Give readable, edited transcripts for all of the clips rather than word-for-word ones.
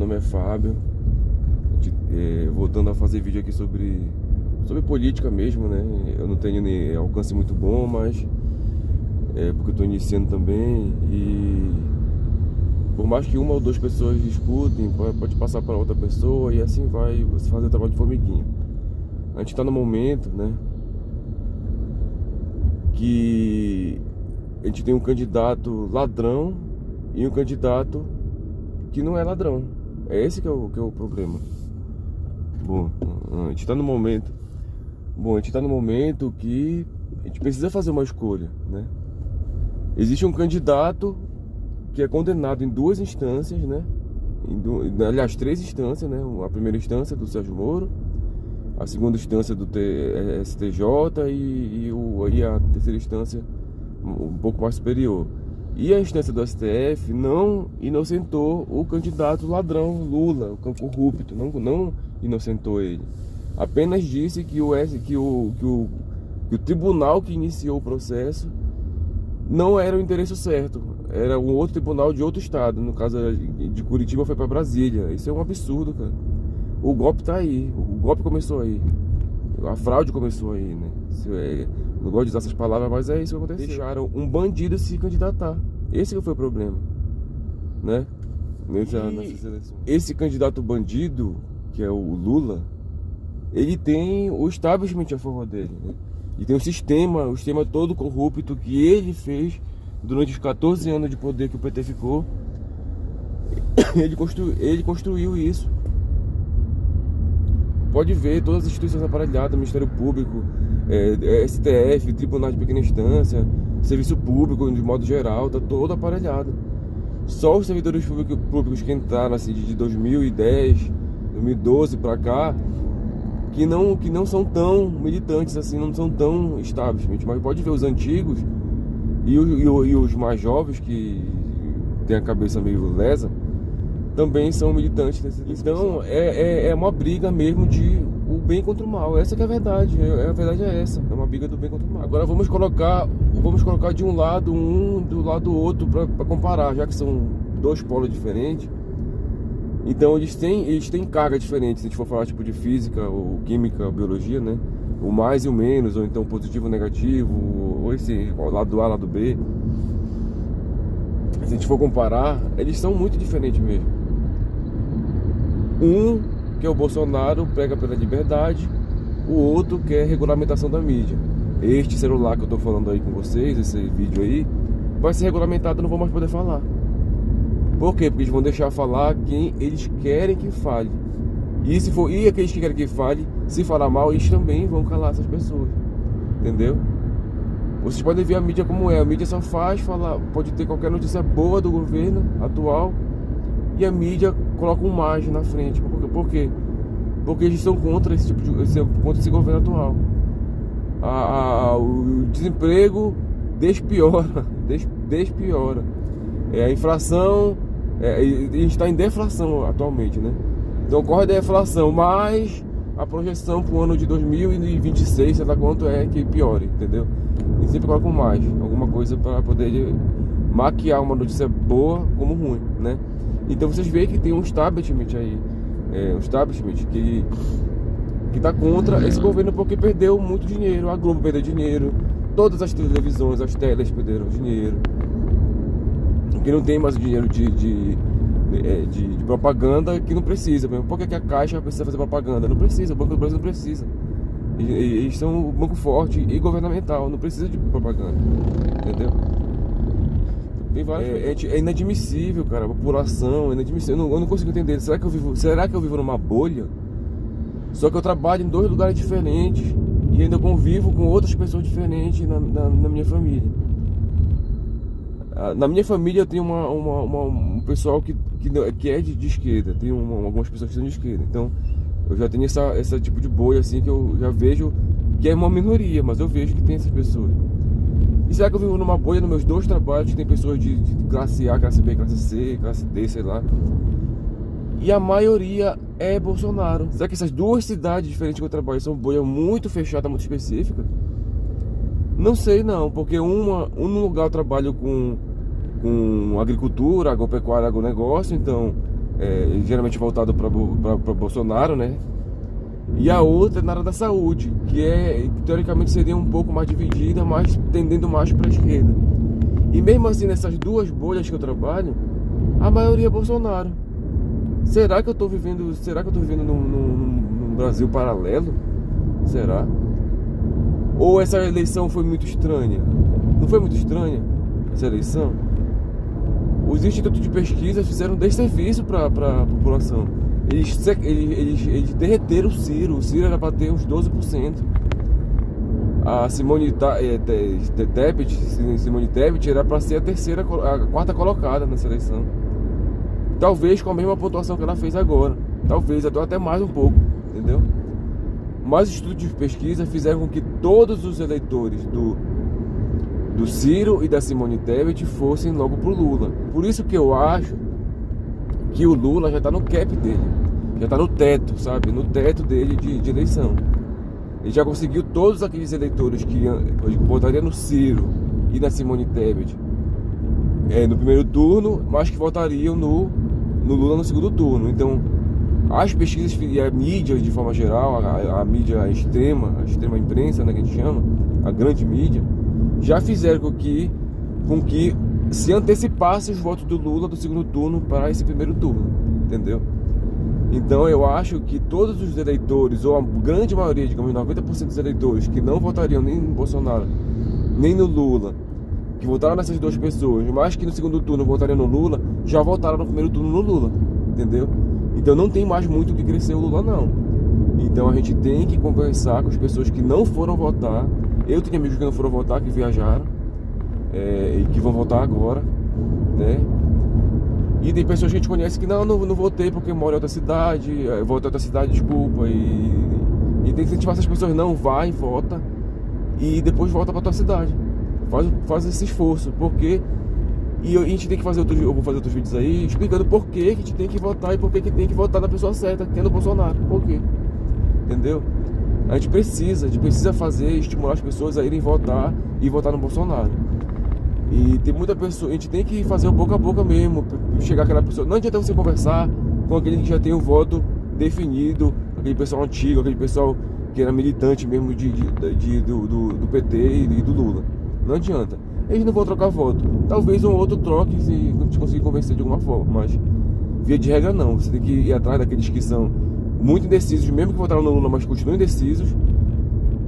nome é Fábio. Voltando a fazer vídeo aqui sobre política mesmo, né? Eu não tenho nem alcance muito bom, mas porque eu estou iniciando também. E por mais que uma ou duas pessoas escutem, pode passar para outra pessoa e assim vai você fazer trabalho de formiguinha. A gente está no momento, né, que a gente tem um candidato ladrão e um candidato que não é ladrão. É esse que é o problema. Bom, a gente está no momento que a gente precisa fazer uma escolha, né? Existe um candidato que é condenado em duas instâncias, né? Aliás, três instâncias, né? A primeira instância do Sérgio Moro, a segunda instância do STJ e a terceira instância um pouco mais superior. E a instância do STF não inocentou o candidato ladrão Lula, o corrupto, não inocentou ele. Apenas disse que o tribunal que iniciou o processo não era o endereço certo, era um outro tribunal de outro estado. No caso de Curitiba foi para Brasília. Isso é um absurdo, cara. O golpe tá aí, o golpe começou aí, a fraude começou aí, né? Não gosto de usar essas palavras, mas é isso que aconteceu. Deixaram um bandido se candidatar. Esse que foi o problema, né? Nessas eleições. Esse candidato bandido, que é o Lula, ele tem o establishment a favor dele, né? E tem o sistema todo corrupto que ele fez durante os 14 anos de poder que o PT ficou. Ele construiu isso. Pode ver todas as instituições aparelhadas, Ministério Público, STF, Tribunal de Pequena Instância, Serviço Público de modo geral, tá todo aparelhado. Só os servidores públicos que entraram assim de 2010, 2012 para cá, que não são tão militantes assim, não são tão establishment, mas pode ver os antigos e os mais jovens que tem a cabeça meio lesa, também são militantes desse. Então é uma briga mesmo de o bem contra o mal. Essa que é a verdade. A verdade é essa. É uma briga do bem contra o mal. Agora vamos colocar de um lado do lado do outro para comparar, já que são dois polos diferentes. Então eles têm carga diferente. Se a gente for falar tipo de física ou química, ou biologia, né? O mais e o menos, ou então positivo ou negativo, ou esse lado A, lado B. Se a gente for comparar, eles são muito diferentes mesmo. Um, que é o Bolsonaro, prega pela liberdade. O outro quer regulamentação da mídia. Este celular que eu tô falando aí com vocês, esse vídeo aí, vai ser regulamentado, eu não vou mais poder falar. Por quê? Porque eles vão deixar falar quem eles querem que fale. E aqueles que querem que fale, se falar mal, eles também vão calar essas pessoas. Entendeu? Vocês podem ver a mídia como é. A mídia só faz falar, pode ter qualquer notícia boa do governo atual, e a mídia coloca um margem na frente. Por quê? Porque eles estão contra contra esse governo atual. O desemprego despiora. A inflação, a gente está em deflação atualmente, né? Então ocorre a deflação, mas a projeção para o ano de 2026, sei lá quanto é que piore, entendeu? E sempre coloca mais, alguma coisa para poder maquiar uma notícia boa como ruim, né? Então vocês veem que tem um establishment aí, um establishment que está contra esse governo porque perdeu muito dinheiro. A Globo perdeu dinheiro, todas as televisões, as teles perderam dinheiro, que não tem mais dinheiro de propaganda, que não precisa. Por que a Caixa precisa fazer propaganda? Não precisa, o Banco do Brasil não precisa. Eles são um banco forte e governamental, não precisa de propaganda, entendeu? Tem várias é inadmissível, cara, a população é inadmissível. Eu não consigo entender. Será que eu vivo numa bolha? Só que eu trabalho em dois lugares diferentes e ainda convivo com outras pessoas diferentes na minha família. Na minha família eu tenho um pessoal que é de esquerda, tem algumas pessoas que são de esquerda. Então eu já tenho esse tipo de bolha assim, que eu já vejo que é uma minoria, mas eu vejo que tem essas pessoas. E será que eu vivo numa bolha nos meus dois trabalhos que tem pessoas de classe A, classe B, classe C, classe D, sei lá, e a maioria é Bolsonaro? Será que essas duas cidades diferentes que eu trabalho são bolha muito fechada, muito específica? Não sei não, porque num lugar eu trabalho com agricultura, agropecuária, agronegócio, então geralmente voltado para Bolsonaro, né? E a outra é na área da saúde, que teoricamente seria um pouco mais dividida, mas tendendo mais para a esquerda. E mesmo assim, nessas duas bolhas que eu trabalho, a maioria é Bolsonaro. Será que eu estou vivendo num Brasil paralelo? Será? Ou essa eleição foi muito estranha? Não foi muito estranha essa eleição? Os institutos de pesquisa fizeram desserviço para a população. Eles derreteram o Ciro. O Ciro era para ter uns 12%. A Simone Tebet era para ser a quarta colocada nessa eleição. Talvez com a mesma pontuação que ela fez agora. Talvez até mais um pouco, entendeu? Mas os estudos de pesquisa fizeram com que todos os eleitores do Ciro e da Simone Tebet fossem logo pro Lula. Por isso que eu acho que o Lula já tá no cap dele. Já tá no teto, sabe? No teto dele de eleição. Ele já conseguiu todos aqueles eleitores que votariam no Ciro e na Simone Tebet no primeiro turno, mas que votariam no Lula no segundo turno. Então, as pesquisas e a mídia de forma geral, a mídia extrema, a extrema imprensa, né, que a gente chama, a grande mídia, já fizeram com que se antecipasse os votos do Lula do segundo turno para esse primeiro turno, entendeu? Então eu acho que todos os eleitores, ou a grande maioria, digamos 90% dos eleitores que não votariam nem no Bolsonaro, nem no Lula, que votaram nessas duas pessoas, mas que no segundo turno votariam no Lula, já votaram no primeiro turno no Lula, entendeu? Então não tem mais muito o que crescer o Lula, não. Então a gente tem que conversar com as pessoas que não foram votar. Eu tenho amigos que não foram votar, que viajaram e que vão votar agora, né? E tem pessoas que a gente conhece que não votei porque moro em outra cidade, votei em outra cidade, desculpa. E tem que incentivar essas pessoas, não, vai, vota e depois volta para tua cidade. Faz esse esforço, porque... E a gente tem que fazer eu vou fazer outros vídeos aí explicando por que a gente tem que votar e por que tem que votar na pessoa certa, que é no Bolsonaro. Por quê? Entendeu? A gente precisa estimular as pessoas a irem votar e votar no Bolsonaro. E tem muita pessoa, a gente tem que fazer o boca a boca mesmo, chegar aquela pessoa. Não adianta você conversar com aquele que já tem o voto definido, aquele pessoal antigo, aquele pessoal que era militante mesmo do PT e do Lula. Não adianta. Eles não vão trocar voto. Talvez um outro troque se não te conseguir convencer de alguma forma, mas via de regra não. Você tem que ir atrás daqueles que são muito indecisos, mesmo que votaram no Lula, mas continuam indecisos.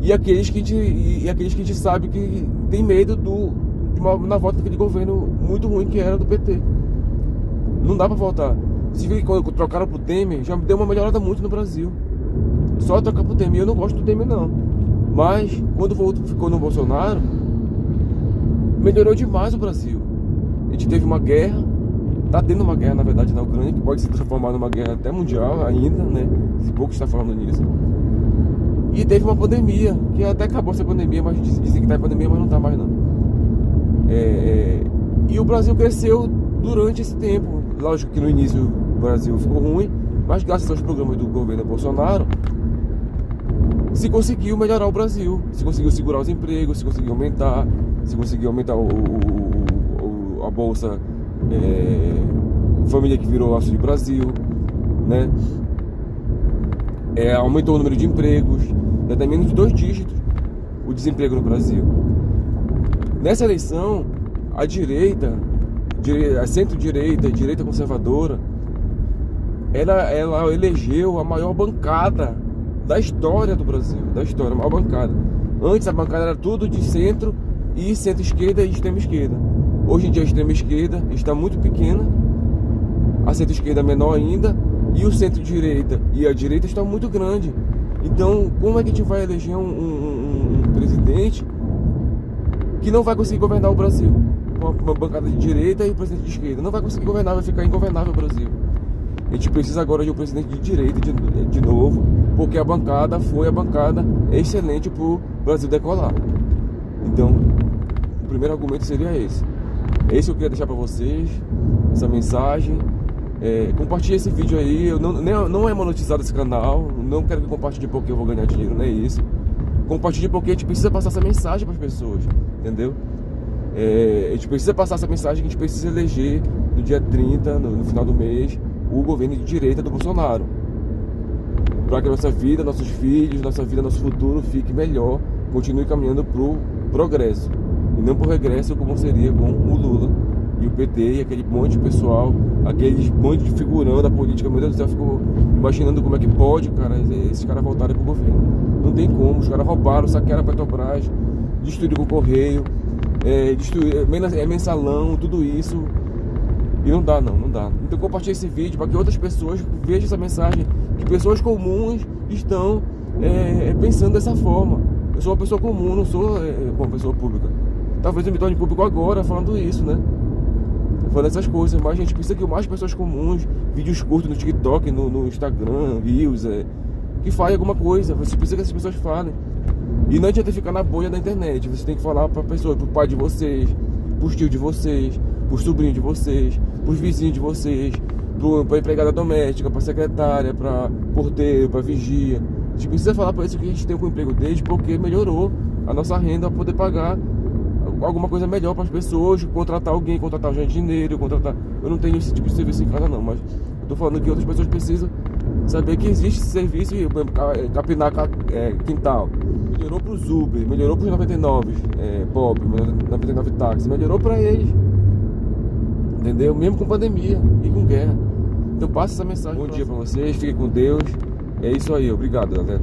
E aqueles que a gente sabe que tem medo na volta daquele governo muito ruim que era do PT. Não dá pra votar. Se vê que quando trocaram pro Temer, já deu uma melhorada muito no Brasil. Só trocar pro Temer. Eu não gosto do Temer, não. Mas quando ficou no Bolsonaro, melhorou demais o Brasil. A gente teve uma guerra, tá tendo uma guerra na verdade na Ucrânia, que pode se transformar numa guerra até mundial ainda, né? Se pouco está falando nisso. E teve uma pandemia, que até acabou essa pandemia, mas dizem que tá em pandemia, mas não tá mais não. E o Brasil cresceu durante esse tempo. Lógico que no início o Brasil ficou ruim, mas graças aos programas do governo Bolsonaro se conseguiu melhorar o Brasil, se conseguiu segurar os empregos, se conseguiu aumentar a bolsa família que virou Auxílio Brasil, né? Aumentou o número de empregos, até menos de 2 dígitos o desemprego no Brasil. Nessa eleição, a centro-direita, direita conservadora, ela elegeu a maior bancada da história do Brasil, a maior bancada. Antes a bancada era tudo de centro e centro-esquerda e extrema-esquerda. Hoje em dia a extrema-esquerda está muito pequena, a centro-esquerda é menor ainda, e o centro-direita e a direita estão muito grande. Então, como é que a gente vai eleger um presidente que não vai conseguir governar o Brasil? Com uma bancada de direita e um presidente de esquerda. Não vai conseguir governar, vai ficar ingovernável o Brasil. A gente precisa agora de um presidente de direita de novo, porque a bancada foi a bancada excelente para o Brasil decolar. Então, o primeiro argumento seria esse. Esse eu queria deixar para vocês, essa mensagem. Compartilhe esse vídeo aí. Não é monetizado esse canal. Não quero que compartilhe porque eu vou ganhar dinheiro, não é isso. Compartilhe porque a gente precisa passar essa mensagem para as pessoas, entendeu? A gente precisa passar essa mensagem que a gente precisa eleger no dia 30, no final do mês, o governo de direita do Bolsonaro, para que a nossa vida, nossos filhos, nossa vida, nosso futuro fique melhor, continue caminhando pro progresso e não pro regresso, como seria com o Lula e o PT e aquele monte de pessoal, aquele monte de figurão da política. Meu Deus do céu, ficou imaginando como é que pode, cara, esses caras voltarem pro governo. Não tem como, os caras roubaram, saquearam a Petrobras, destruíram o Correio, destruíram mensalão, tudo isso. E não dá. Então compartilhe esse vídeo para que outras pessoas vejam essa mensagem, que pessoas comuns estão pensando dessa forma. Eu sou uma pessoa comum, não sou uma pessoa pública. Talvez eu me torne público agora falando isso, né? Falando essas coisas, mas a gente precisa que mais pessoas comuns, vídeos curtos no TikTok, no Instagram, Reels, que falem alguma coisa. Você precisa que essas pessoas falem. E não adianta ficar na bolha da internet. Você tem que falar para pessoa, pro pai de vocês, pros tios de vocês, pros sobrinhos de vocês, pros vizinhos de vocês, pra empregada doméstica, pra secretária, pra porteiro, pra vigia. A gente precisa falar para isso que a gente tem com o emprego deles, porque melhorou a nossa renda para poder pagar alguma coisa melhor para as pessoas, contratar alguém, contratar um jardineiro, eu não tenho esse tipo de serviço em casa não, mas eu tô falando que outras pessoas precisam saber que existe esse serviço, capinar quintal. Melhorou para os Uber, melhorou para os 99 pop, 99 táxi, melhorou para eles, entendeu? Mesmo com pandemia e com guerra. Então passa essa mensagem. Bom dia para vocês, fiquem com Deus. É isso aí, obrigado, galera.